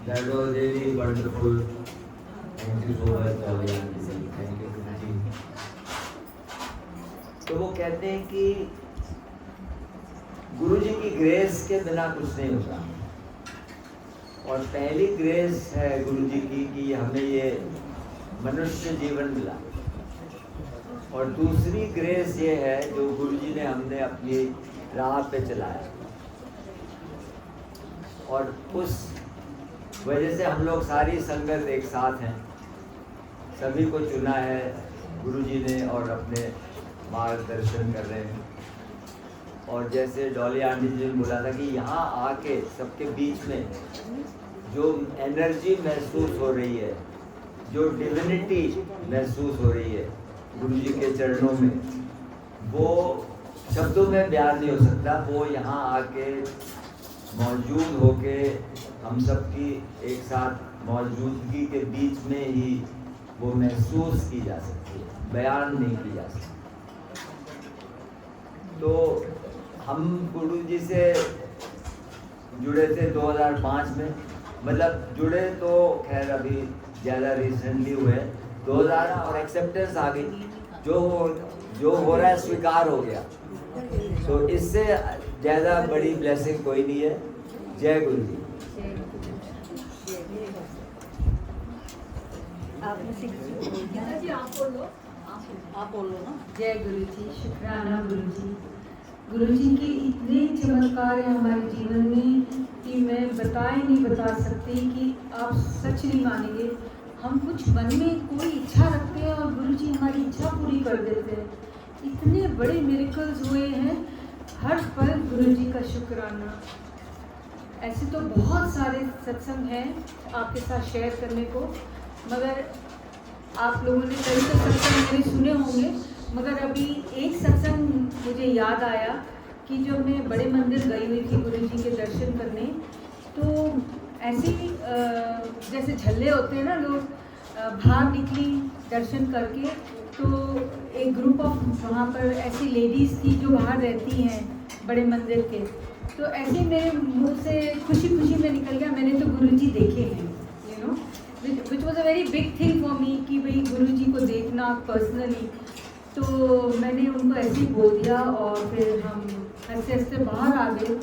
That was really wonderful. Thank you so much, Kalyan ji. Thank you जी। तो वो कहते हैं कि गुरुजी की ग्रेस के बिना कुछ नहीं होता। और पहली ग्रेस है गुरुजी की कि हमें ये मनुष्य जीवन मिला। और दूसरी ग्रेस ये है जो गुरुजी ने हमने अपनी राह पे चलाया। और उस वजह से हम लोग सारी संगत एक साथ हैं। सभी को चुना है गुरुजी ने और अपने मार्गदर्शन कर रहे हैं। और जैसे डॉली आंटी जी ने बोला था कि यहाँ आके सबके बीच में जो एनर्जी महसूस हो रही है, जो डिविनिटी महसूस हो रही है गुरुजी के चरणों में, वो शब्दों में बयान नहीं हो सकता। वो यहाँ आके मौजूद होके हम सबकी एक साथ मौजूदगी के बीच में ही वो महसूस की जा सकती है, बयान नहीं की जा सकती। तो हम गुरुजी से जुड़े थे 2005 में। मतलब जुड़े तो खैर अभी ज़्यादा रिसेंटली हुए 2000 और एक्सेप्टेंस आ गई। जो हो रहा है स्वीकार हो गया। तो इससे ज़्यादा बड़ी ब्लेसिंग कोई नहीं है। जय गुरु जी। आप बोलो ना। जय गुरु जी, शुक्राना गुरु जी। गुरु जी के इतने चमत्कार हैं हमारे जीवन में कि मैं नहीं बता सकती कि आप सच नहीं मानेंगे। हम कुछ मन में कोई इच्छा रखते हैं और गुरु जी हमारी इच्छा पूरी कर देते हैं। इतने बड़े मिरेकल्स हुए हैं, हर पल गुरु जी का शुक्राना। ऐसे तो बहुत सारे सत्संग हैं आपके साथ शेयर करने को, मगर आप लोगों ने कई तो सत्संग मेरे सुने होंगे, मगर अभी एक सत्संग मुझे याद आया कि जब मैं बड़े मंदिर गई हुई थी गुरु जी के दर्शन करने, तो ऐसे ही जैसे झल्ले होते हैं ना, लोग बाहर निकली दर्शन करके, तो एक ग्रुप ऑफ वहाँ पर ऐसी लेडीज़ थी जो बाहर रहती हैं बड़े मंदिर के। तो ऐसे मेरे मुँह से खुशी खुशी में निकल गया, मैंने तो गुरुजी देखे हैं, you know, which was a very big thing for me कि भाई गुरुजी को देखना पर्सनली। तो मैंने उनको ऐसे ही बोल दिया और फिर हम हंसते हंसते बाहर आ गए।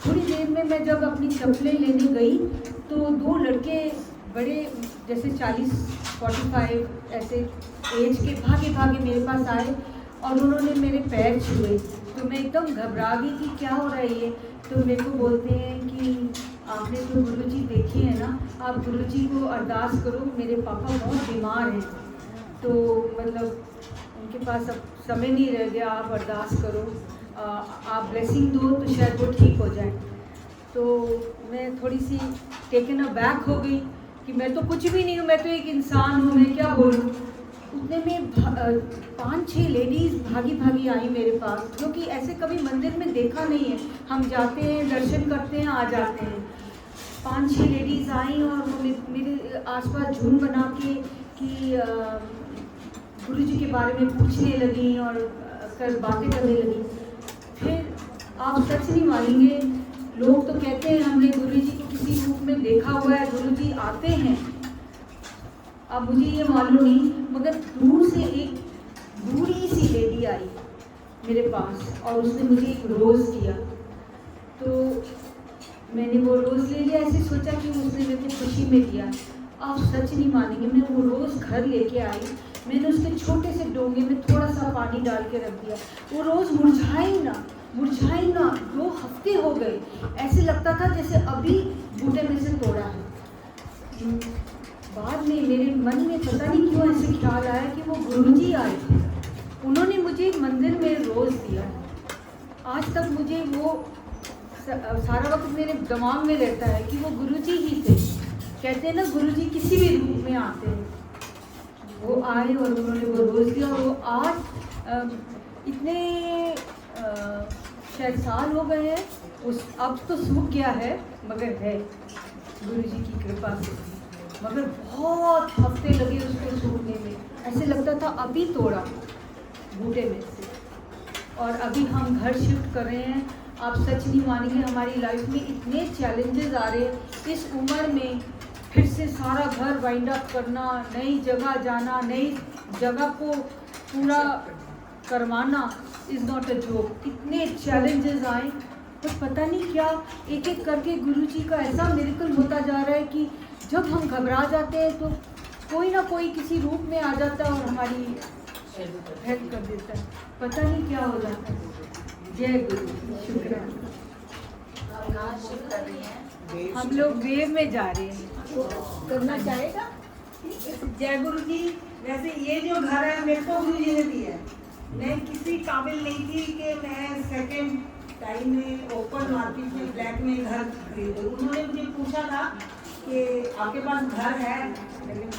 थोड़ी देर में मैं जब अपनी चप्पलें लेने गई तो दो लड़के बड़े जैसे 40-45 ऐसे एज के भागे भागे मेरे पास आए और उन्होंने मेरे पैर छुए। तो मैं एकदम घबरा गई कि क्या हो रहा है ये। तो मेरे को बोलते हैं कि आपने तो गुरुजी देखे हैं ना, आप गुरुजी को अरदास करो, मेरे पापा बहुत बीमार हैं, तो मतलब उनके पास अब समय नहीं रह गया, आप अरदास करो, आप ब्लेसिंग दो तो शायद वो ठीक हो जाए। तो मैं थोड़ी सी टेकन अ बैक हो गई कि मैं तो कुछ भी नहीं हूँ, मैं तो एक इंसान हूँ, मैं क्या बोलूँ। उतने में 5-6 लेडीज़ भागी भागी आई मेरे पास, क्योंकि ऐसे कभी मंदिर में देखा नहीं है। हम जाते हैं, दर्शन करते हैं, आ जाते हैं। 5-6 लेडीज़ आई और वो मेरे आसपास झुंड बना के कि गुरु जी के बारे में पूछने लगी और बातें करने लगी। फिर आप सच नहीं मानेंगे, लोग तो कहते हैं हमने गुरु जी को किसी रूप में देखा हुआ है, गुरु जी आते हैं। अब मुझे ये मालूम नहीं, मगर दूर से एक बूढ़ी सी लेडी आई मेरे पास और उसने मुझे एक रोज़ दिया। तो मैंने वो रोज़ ले लिया, ऐसे सोचा कि उसने मेरे को खुशी में दिया। आप सच नहीं मानेंगे, मैं वो रोज़ घर लेके आई, मैंने उसके छोटे से डोंगे में थोड़ा सा पानी डाल के रख दिया। वो रोज़ मुरझाई ना 2 हफ्ते हो गए, ऐसे लगता था जैसे अभी बूटे में से तोड़ा है। बाद में मेरे मन में पता नहीं क्यों ऐसे ख्याल आया कि वो गुरुजी आए थे, उन्होंने मुझे मंदिर में रोज़ दिया। आज तक मुझे वो सारा वक्त मेरे दिमाग में रहता है कि वो गुरुजी ही थे। कहते हैं ना गुरुजी किसी भी रूप में आते हैं। वो आए और उन्होंने वो रोज़ दिया। और वो आज इतने शायद साल हो गए हैं, उस अब तो सूख गया है, मगर है गुरुजी की कृपा से। मगर बहुत हफ्ते लगे उसको सूखने में, ऐसे लगता था अभी तोड़ा बूटे में से। और अभी हम घर शिफ्ट कर रहे हैं आप सच नहीं मानेंगे, हमारी लाइफ में इतने चैलेंजेस आ रहे हैं इस उम्र में। फिर से सारा घर वाइंड अप करना, नई जगह जाना, नई जगह को पूरा करवाना इज़ नॉट अ जोक। इतने चैलेंजेस आए, तो पता नहीं क्या एक एक करके गुरुजी का ऐसा मिरेकल होता जा रहा है कि जब हम घबरा जाते हैं तो कोई ना कोई किसी रूप में आ जाता है और हमारी हेल्प कर देता है। पता नहीं क्या हो जाता है। जय गुरु, शुक्राना। हम लोग वेव में जा रहे हैं, करना चाहेगा? जय गुरु जी। वैसे ये जो घर है मेरे को गुरु जी ने दिया है। मैं किसी काबिल नहीं थी कि मैं सेकंड टाइम में ओपन मार्केट में ब्लैक में घर खरीदूं। उन्होंने मुझे पूछा था कि आपके पास घर है, लेकिन